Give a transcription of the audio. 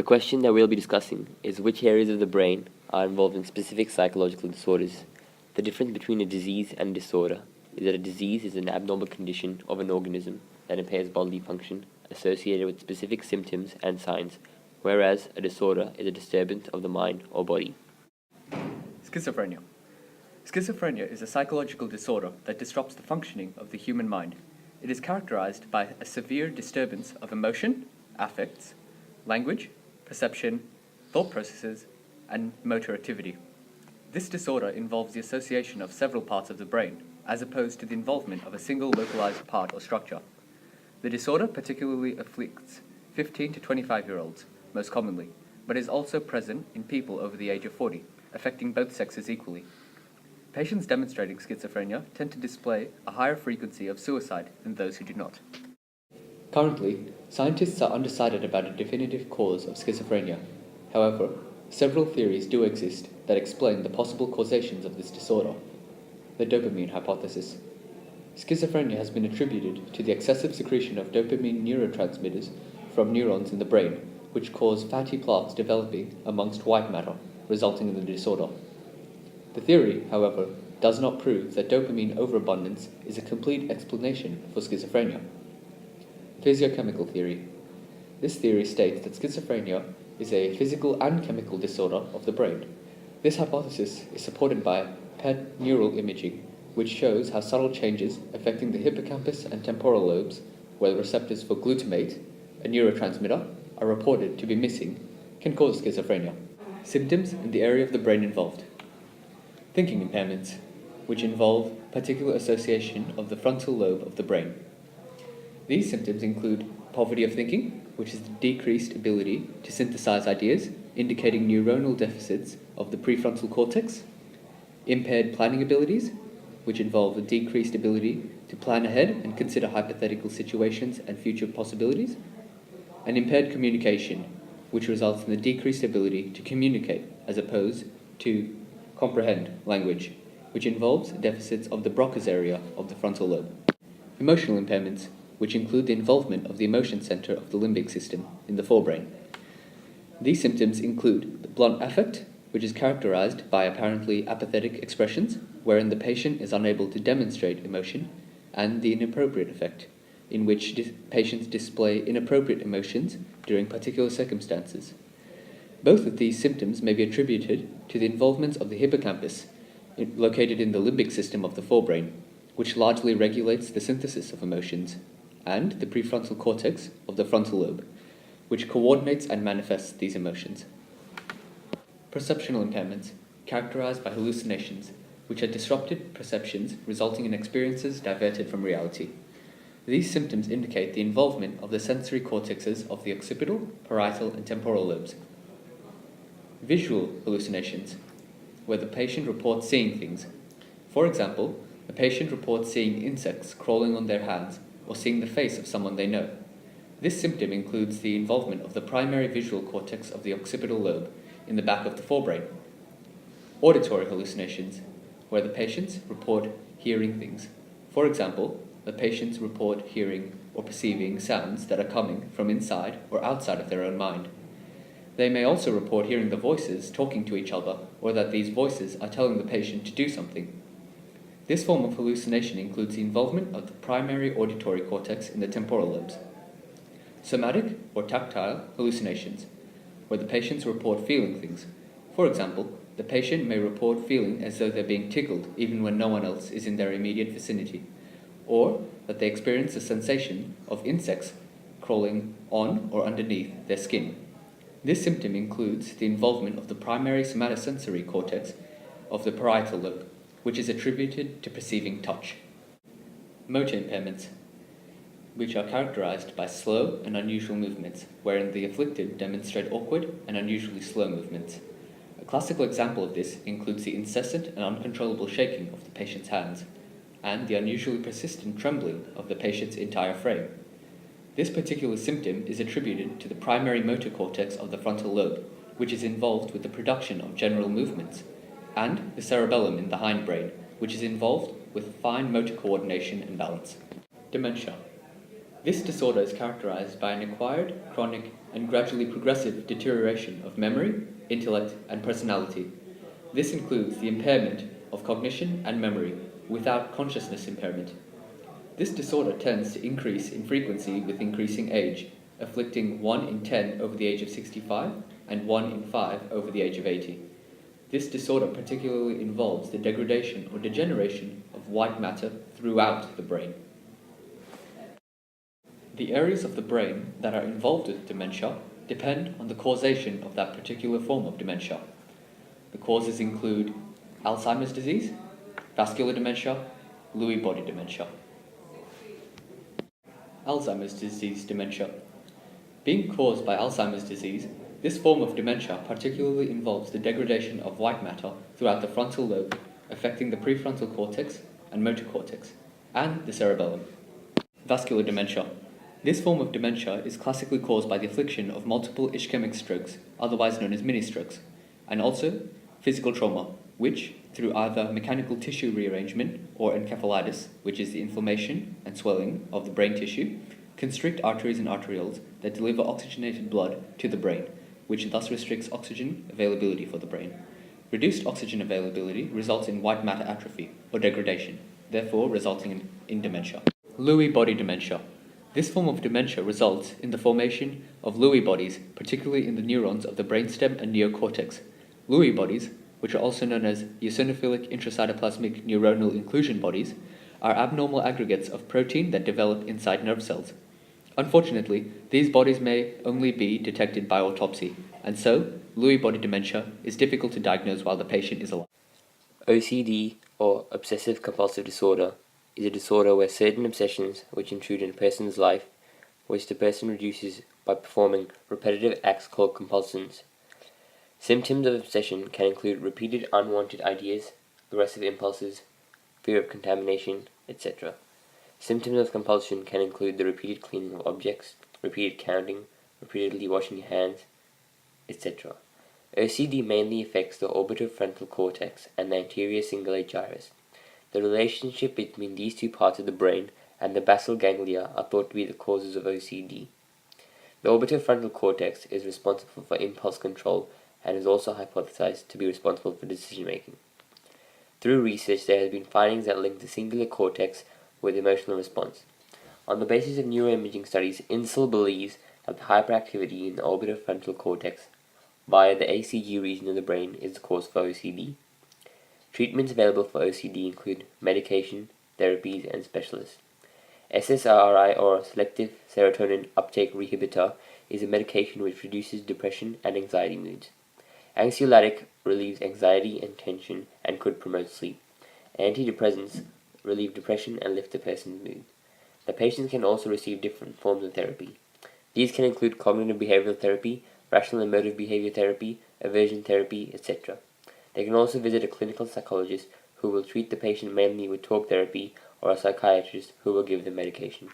question that we'll be discussing is which areas of the brain are involved in specific psychological disorders. The difference between a disease and a disorder is that a disease is an abnormal condition of an organism that impairs bodily function associated with specific symptoms and signs, whereas a disorder is a disturbance of the mind or body. Schizophrenia. Schizophrenia is a psychological disorder that disrupts the functioning of the human mind. It is characterized by a severe disturbance of emotion, affects, language, perception, thought processes, and motor activity. This disorder involves the association of several parts of the brain, as opposed to the involvement of a single localized part or structure. The disorder particularly afflicts 15 to 25-year-olds, most commonly, but is also present in people over the age of 40, affecting both sexes equally. Patients demonstrating schizophrenia tend to display a higher frequency of suicide than those who do not. Currently, scientists are undecided about a definitive cause of schizophrenia. However, several theories do exist that explain the possible causations of this disorder. The dopamine hypothesis. Schizophrenia has been attributed to the excessive secretion of dopamine neurotransmitters from neurons in the brain, which cause fatty plaques developing amongst white matter, resulting in the disorder. The theory, however, does not prove that dopamine overabundance is a complete explanation for schizophrenia. Physiochemical theory. This theory states that schizophrenia is a physical and chemical disorder of the brain. This hypothesis is supported by PET neural imaging, which shows how subtle changes affecting the hippocampus and temporal lobes, where the receptors for glutamate, a neurotransmitter, are reported to be missing, can cause schizophrenia. Symptoms in the area of the brain involved. Thinking impairments, which involve particular association of the frontal lobe of the brain. These symptoms include poverty of thinking, which is the decreased ability to synthesize ideas, indicating neuronal deficits of the prefrontal cortex, impaired planning abilities, which involve a decreased ability to plan ahead and consider hypothetical situations and future possibilities, and impaired communication, which results in the decreased ability to communicate as opposed to comprehend language, which involves deficits of the Broca's area of the frontal lobe. Emotional impairments, which include the involvement of the emotion center of the limbic system in the forebrain. These symptoms include the blunt affect, which is characterized by apparently apathetic expressions, wherein the patient is unable to demonstrate emotion, and the inappropriate affect, in which patients display inappropriate emotions during particular circumstances. Both of these symptoms may be attributed to the involvement of the hippocampus, located in the limbic system of the forebrain, which largely regulates the synthesis of emotions, and the prefrontal cortex of the frontal lobe, which coordinates and manifests these emotions. Perceptual impairments, characterized by hallucinations, which are disrupted perceptions resulting in experiences diverted from reality. These symptoms indicate the involvement of the sensory cortexes of the occipital, parietal, and temporal lobes. Visual hallucinations, where the patient reports seeing things. For example, a patient reports seeing insects crawling on their hands or seeing the face of someone they know. This symptom includes the involvement of the primary visual cortex of the occipital lobe in the back of the forebrain. Auditory hallucinations, where the patients report hearing things. For example, the patients report hearing or perceiving sounds that are coming from inside or outside of their own mind. They may also report hearing the voices talking to each other, or that these voices are telling the patient to do something. This form of hallucination includes the involvement of the primary auditory cortex in the temporal lobes. Somatic or tactile hallucinations, where the patients report feeling things. For example, the patient may report feeling as though they're being tickled even when no one else is in their immediate vicinity, or that they experience a sensation of insects crawling on or underneath their skin. This symptom includes the involvement of the primary somatosensory cortex of the parietal lobe, which is attributed to perceiving touch. Motor impairments, which are characterized by slow and unusual movements, wherein the afflicted demonstrate awkward and unusually slow movements. A classical example of this includes the incessant and uncontrollable shaking of the patient's hands, and the unusually persistent trembling of the patient's entire frame. This particular symptom is attributed to the primary motor cortex of the frontal lobe, which is involved with the production of general movements, and the cerebellum in the hindbrain, which is involved with fine motor coordination and balance. Dementia. This disorder is characterized by an acquired chronic and gradually progressive deterioration of memory, intellect, and personality. This includes the impairment of cognition and memory without consciousness impairment. This disorder tends to increase in frequency with increasing age, afflicting 1 in 10 over the age of 65 and 1 in 5 over the age of 80. This disorder particularly involves the degradation or degeneration of white matter throughout the brain. The areas of the brain that are involved with dementia depend on the causation of that particular form of dementia. The causes include Alzheimer's disease, vascular dementia, Lewy body dementia. Alzheimer's disease dementia. Being caused by Alzheimer's disease, this form of dementia particularly involves the degradation of white matter throughout the frontal lobe, affecting the prefrontal cortex and motor cortex, and the cerebellum. Vascular dementia. This form of dementia is classically caused by the affliction of multiple ischemic strokes, otherwise known as mini-strokes, and also physical trauma, which, through either mechanical tissue rearrangement or encephalitis, which is the inflammation and swelling of the brain tissue, constrict arteries and arterioles that deliver oxygenated blood to the brain, which thus restricts oxygen availability for the brain. Reduced oxygen availability results in white matter atrophy or degradation, therefore resulting in dementia. Lewy body dementia. This form of dementia results in the formation of Lewy bodies, particularly in the neurons of the brainstem and neocortex. Lewy bodies, which are also known as eosinophilic intracytoplasmic neuronal inclusion bodies, are abnormal aggregates of protein that develop inside nerve cells. Unfortunately, these bodies may only be detected by autopsy, and so Lewy body dementia is difficult to diagnose while the patient is alive. OCD, or obsessive compulsive disorder, is a disorder where certain obsessions which intrude in a person's life, which the person reduces by performing repetitive acts called compulsions. Symptoms of obsession can include repeated unwanted ideas, aggressive impulses, fear of contamination, etc. Symptoms of compulsion can include the repeated cleaning of objects, repeated counting, repeatedly washing your hands, etc. OCD mainly affects the orbitofrontal cortex and the anterior cingulate gyrus. The relationship between these two parts of the brain and the basal ganglia are thought to be the causes of OCD. The orbitofrontal cortex is responsible for impulse control and is also hypothesized to be responsible for decision making. Through research, there have been findings that link the cingulate cortex with emotional response. On the basis of neuroimaging studies, INSEL believes that the hyperactivity in the orbitofrontal cortex via the ACG region of the brain is the cause for OCD. Treatments available for OCD include medication, therapies, and specialists. SSRI, or selective serotonin uptake inhibitor, is a medication which reduces depression and anxiety moods. Anxiolytic relieves anxiety and tension and could promote sleep. Antidepressants relieve depression and lift a person's mood. The patient can also receive different forms of therapy. These can include cognitive behavioral therapy, rational and motive behavior therapy, aversion therapy, etc. They can also visit a clinical psychologist who will treat the patient mainly with talk therapy or a psychiatrist who will give them medication.